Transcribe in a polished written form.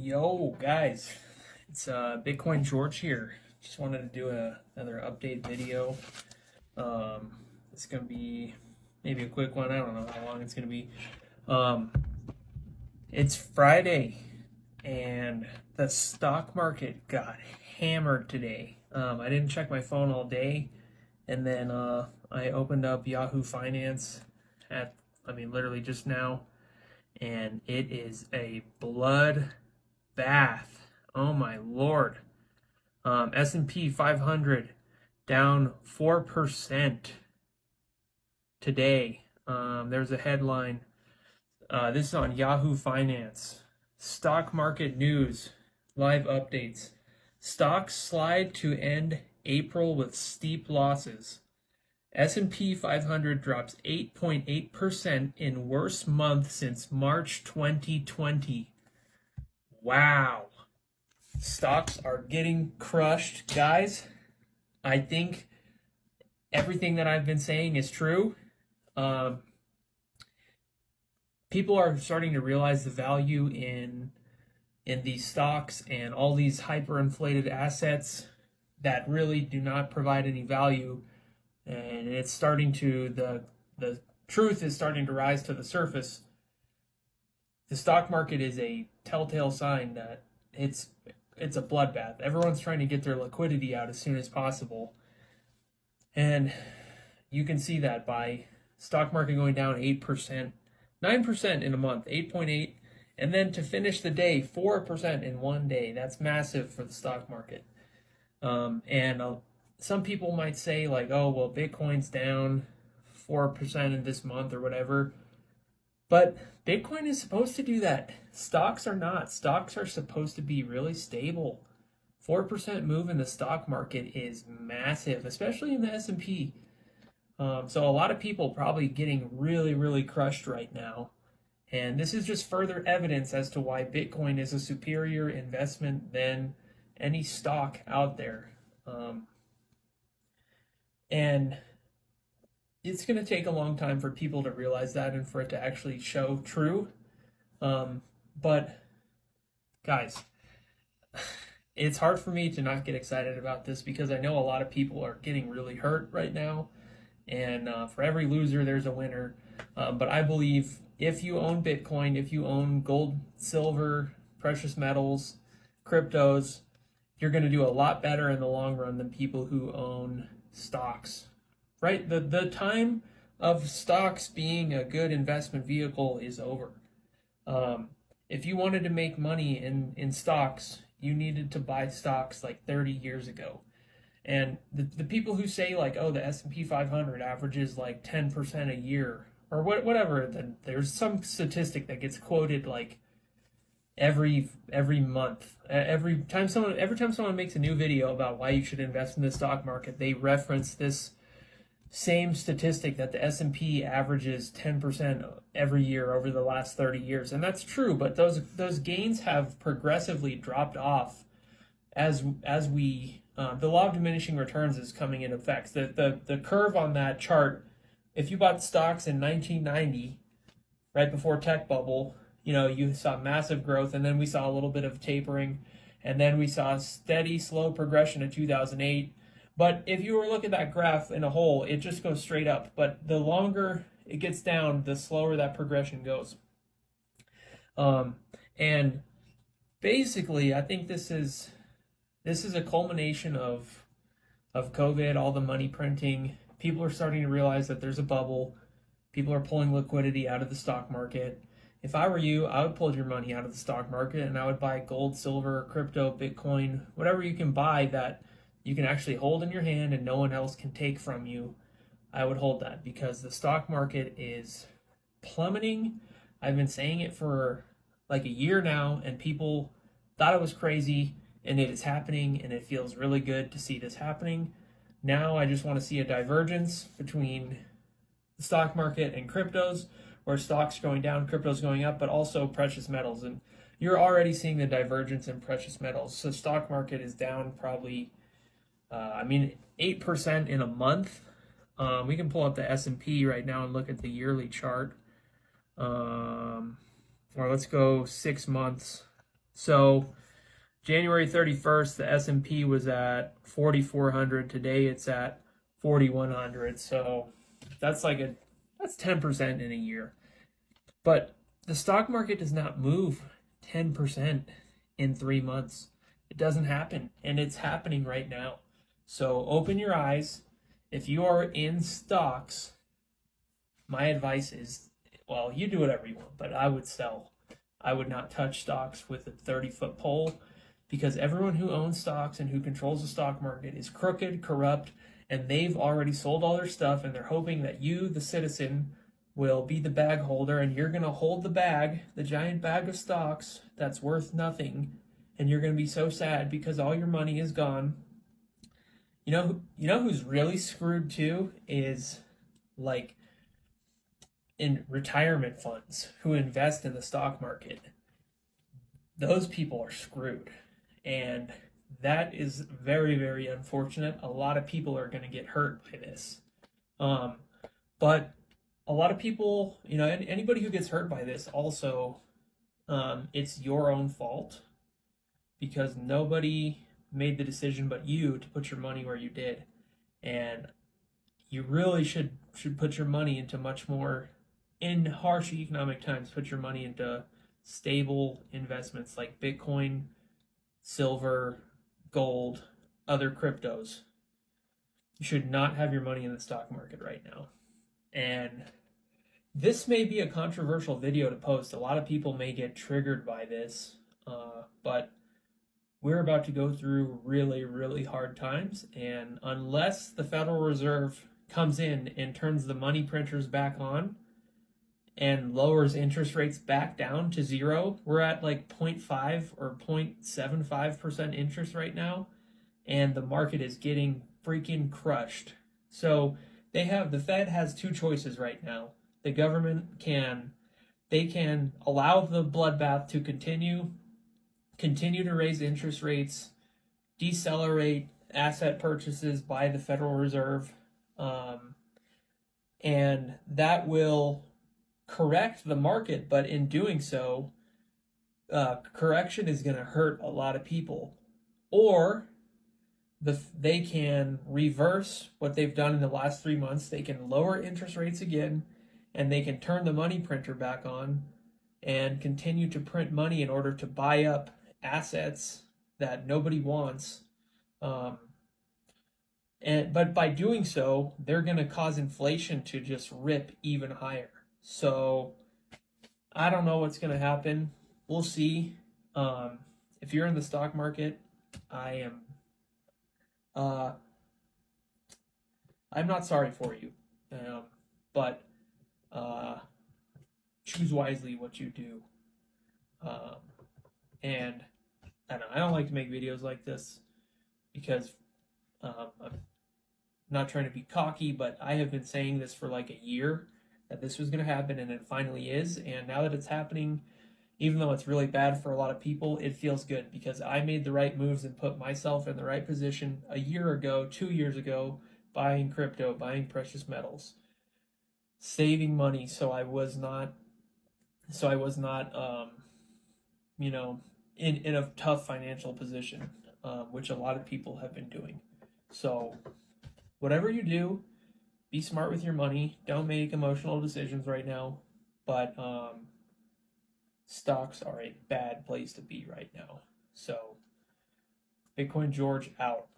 Yo, guys, it's Bitcoin George here. Just wanted to do another update video. It's gonna be maybe a quick one. I don't know how long it's gonna be. Um, it's Friday, and the stock market got hammered today. I didn't check my phone all day, and then I opened up Yahoo Finance literally just now, and it is a blood bath. Oh my lord. S&P 500 down 4% today. There's a headline. This is on Yahoo Finance. Stock market news, live updates. Stocks slide to end April with steep losses. S&P 500 drops 8.8% in worst month since March 2020. Wow. Stocks are getting crushed, guys. I think everything that I've been saying is true. People are starting to realize the value in these stocks and all these hyperinflated assets that really do not provide any value. And it's starting to, the truth is starting to rise to the surface. The stock market is a telltale sign that it's a bloodbath. Everyone's trying to get their liquidity out as soon as possible. And you can see that by stock market going down 8%, 9% in a month, 8.8, and then to finish the day, 4% in one day. That's massive for the stock market. Some people might say like, oh, well, Bitcoin's down 4% in this month or whatever. But Bitcoin is supposed to do that. Stocks are not. Stocks are supposed to be really stable. 4% move in the stock market is massive, especially in the S&P. So a lot of people probably getting really, really crushed right now. And this is just further evidence as to why Bitcoin is a superior investment than any stock out there. And it's going to take a long time for people to realize that and for it to actually show true. But guys, it's hard for me to not get excited about this because I know a lot of people are getting really hurt right now. And for every loser, there's a winner. But I believe if you own Bitcoin, if you own gold, silver, precious metals, cryptos, you're going to do a lot better in the long run than people who own stocks. Right? The time of stocks being a good investment vehicle is over. If you wanted to make money in stocks, you needed to buy stocks like 30 years ago. And the people who say like, oh, the S&P 500 averages like 10% a year or whatever, then there's some statistic that gets quoted like every month. Every time someone makes a new video about why you should invest in the stock market, they reference this same statistic that the S&P averages 10% every year over the last 30 years. And that's true, but those gains have progressively dropped off as we the law of diminishing returns is coming in effect. The curve on that chart, if you bought stocks in 1990, right before tech bubble, you saw massive growth, and then we saw a little bit of tapering, and then we saw steady, slow progression in 2008. But if you were to look at that graph in a whole, it just goes straight up. But the longer it gets down, the slower that progression goes. And basically, I think this is a culmination of COVID, all the money printing. People are starting to realize that there's a bubble. People are pulling liquidity out of the stock market. If I were you, I would pull your money out of the stock market and I would buy gold, silver, crypto, Bitcoin, whatever you can buy that you can actually hold in your hand and no one else can take from you. I would hold that because the stock market is plummeting. I've been saying it for like a year now, and people thought it was crazy, and it is happening, and it feels really good to see this happening. Now I just want to see a divergence between the stock market and cryptos, where stocks going down, cryptos going up, but also precious metals. And you're already seeing the divergence in precious metals. So stock market is down probably 8% in a month. We can pull up the S&P right now and look at the yearly chart. Or let's go 6 months. So January 31st, the S&P was at 4,400. Today it's at 4,100. So that's that's 10% in a year. But the stock market does not move 10% in 3 months. It doesn't happen, and it's happening right now. So open your eyes. If you are in stocks, my advice is, well, you do whatever you want, but I would sell. I would not touch stocks with a 30-foot pole, because everyone who owns stocks and who controls the stock market is crooked, corrupt, and they've already sold all their stuff, and they're hoping that you, the citizen, will be the bag holder, and you're going to hold the bag, the giant bag of stocks that's worth nothing, and you're going to be so sad because all your money is gone. You know who's really screwed too is like in retirement funds who invest in the stock market. Those people are screwed. And that is very, very unfortunate. A lot of people are going to get hurt by this. But a lot of people, anybody who gets hurt by this also, it's your own fault, because nobody made the decision but you to put your money where you did. And you really should put your money into much more, in harsh economic times, put your money into stable investments like Bitcoin, silver, gold, other cryptos. You should not have your money in the stock market right now. And this may be a controversial video to post. A lot of people may get triggered by this, but we're about to go through really, really hard times. And unless the Federal Reserve comes in and turns the money printers back on and lowers interest rates back down to zero, we're at like 0.5 or 0.75% interest right now, and the market is getting freaking crushed. So the Fed has two choices right now. The government can allow the bloodbath to continue to raise interest rates, decelerate asset purchases by the Federal Reserve, and that will correct the market. But in doing so, correction is going to hurt a lot of people. Or they can reverse what they've done in the last 3 months. They can lower interest rates again, and they can turn the money printer back on and continue to print money in order to buy up assets that nobody wants. But by doing so, they're going to cause inflation to just rip even higher. So I don't know what's going to happen. We'll see. If you're in the stock market, I'm not sorry for you, but choose wisely what you do. And I don't like to make videos like this because I'm not trying to be cocky, but I have been saying this for like a year, that this was going to happen, and it finally is. And now that it's happening, even though it's really bad for a lot of people, it feels good because I made the right moves and put myself in the right position a year ago, 2 years ago, buying crypto, buying precious metals, saving money so I was not in a tough financial position, which a lot of people have been doing. So whatever you do, be smart with your money. Don't make emotional decisions right now. But stocks are a bad place to be right now. So Bitcoin George out.